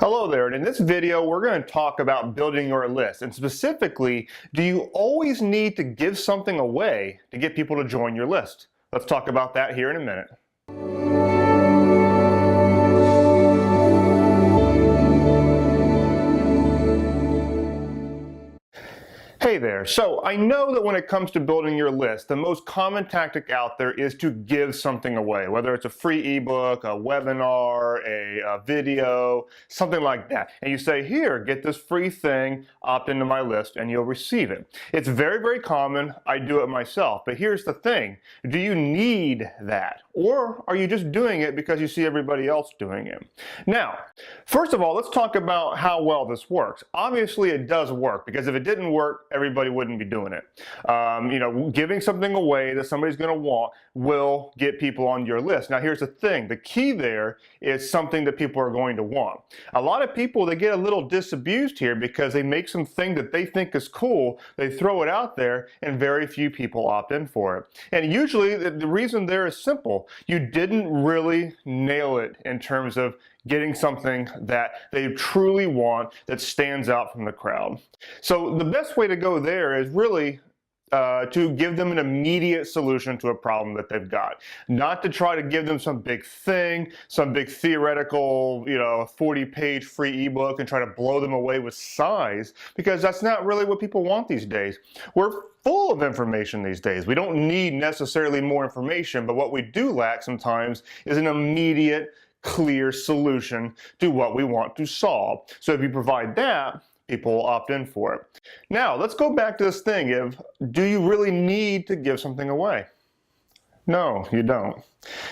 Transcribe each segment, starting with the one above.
Hello there, and in this video we're going to talk about building your list, and specifically, do you always need to give something away to get people to join your list? Let's talk about that here in a minute. Hey there, so I know that when it comes to building your list, the most common tactic out there is to give something away, whether it's a free ebook, a webinar, a video, something like that. And you say, here, get this free thing, opt into my list, and you'll receive it. It's very, very common. I do it myself. But here's the thing. Do you need that? Or are you just doing it because you see everybody else doing it? Now, first of all, let's talk about how well this works. Obviously, it does work, because if it didn't work, everybody wouldn't be doing it. Giving something away that somebody's going to want will get people on your list. Now, here's the thing. The key there is something that people are going to want. A lot of people, they get a little disabused here because they make something that they think is cool, they throw it out there, and very few people opt in for it. And usually, the reason there is simple. You didn't really nail it in terms of getting something that they truly want that stands out from the crowd. So the best way to go there is really to give them an immediate solution to a problem that they've got. Not to try to give them some big thing, some big theoretical, 40-page free ebook and try to blow them away with size, because that's not really what people want these days. We're full of information these days. We don't need necessarily more information, but what we do lack sometimes is an immediate, clear solution to what we want to solve. So if you provide that, people will opt in for it. Now, let's go back to this thing of, do you really need to give something away? No, you don't.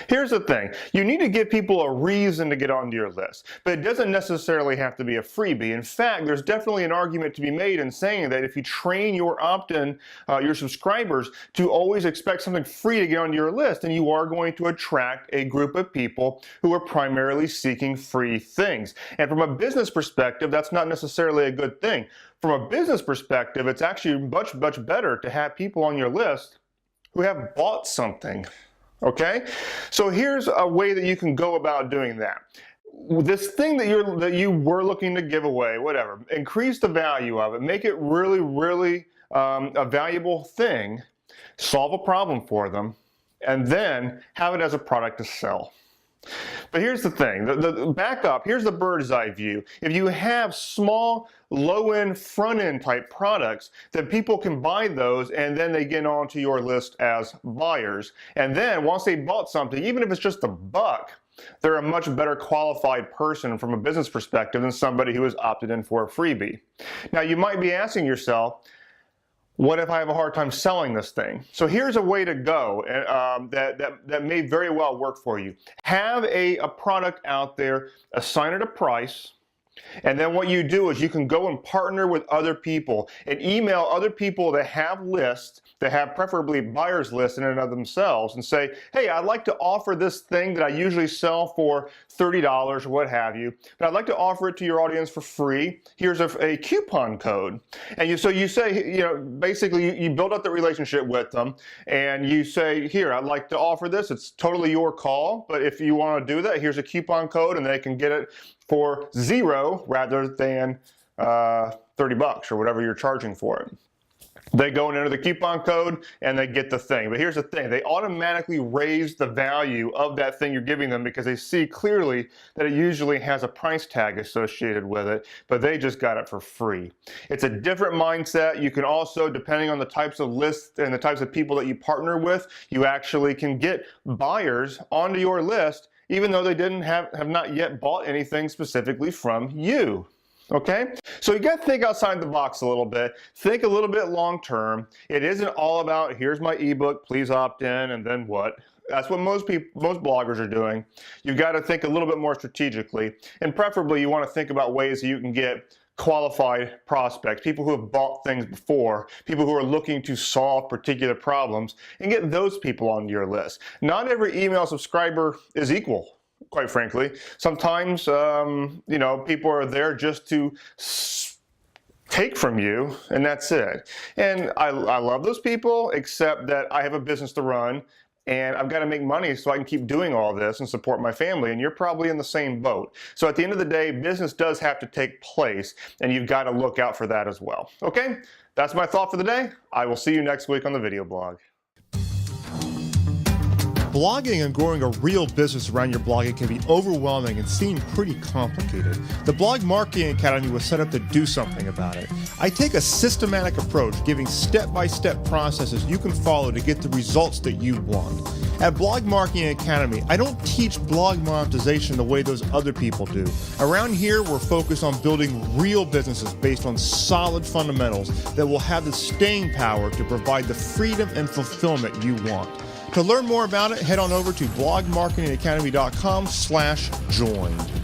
Here's the thing. You need to give people a reason to get onto your list, but it doesn't necessarily have to be a freebie. In fact, there's definitely an argument to be made in saying that if you train your opt-in, your subscribers to always expect something free to get onto your list, then you are going to attract a group of people who are primarily seeking free things. And from a business perspective, that's not necessarily a good thing. From a business perspective, it's actually much, much better to have people on your list who have bought something. Okay? So here's a way that you can go about doing that. This thing that you were looking to give away, whatever, increase the value of it, make it really, really a valuable thing, solve a problem for them, and then have it as a product to sell. But here's the thing, the back up, here's the bird's eye view. If you have small, low-end, front-end type products, then people can buy those and then they get onto your list as buyers. And then once they bought something, even if it's just $1, they're a much better qualified person from a business perspective than somebody who has opted in for a freebie. Now, you might be asking yourself, what if I have a hard time selling this thing? So here's a way to go that may very well work for you. Have a product out there, assign it a price, and then what you do is you can go and partner with other people and email other people that have lists, that have preferably buyers lists in and of themselves, and say, hey, I'd like to offer this thing that I usually sell for $30 or what have you, but I'd like to offer it to your audience for free. Here's a coupon code. And so you say, basically you build up the relationship with them and you say, here, I'd like to offer this. It's totally your call, but if you want to do that, here's a coupon code and they can get it for $0 rather than $30 or whatever you're charging for it. They go and enter the coupon code and they get the thing. But here's the thing, they automatically raise the value of that thing you're giving them because they see clearly that it usually has a price tag associated with it, but they just got it for free. It's a different mindset. You can also, depending on the types of lists and the types of people that you partner with, you actually can get buyers onto your list even though they have not yet bought anything specifically from you. Okay? So you got to think outside the box a little bit. Think a little bit long term. It isn't all about, here's my ebook, please opt in, and then what? That's what most bloggers are doing. You've got to think a little bit more strategically, and preferably you want to think about ways that you can get qualified prospects, people who have bought things before, people who are looking to solve particular problems, and get those people on your list. Not every email subscriber is equal, quite frankly. Sometimes, people are there just to take from you, and that's it. And I love those people, except that I have a business to run, and I've got to make money so I can keep doing all this and support my family, and you're probably in the same boat. So at the end of the day, business does have to take place, and you've got to look out for that as well. Okay, that's my thought for the day. I will see you next week on the video blog. Blogging and growing a real business around your blogging can be overwhelming and seem pretty complicated. The Blog Marketing Academy was set up to do something about it. I take a systematic approach, giving step-by-step processes you can follow to get the results that you want. At Blog Marketing Academy, I don't teach blog monetization the way those other people do. Around here, we're focused on building real businesses based on solid fundamentals that will have the staying power to provide the freedom and fulfillment you want. To learn more about it, head on over to blogmarketingacademy.com/join.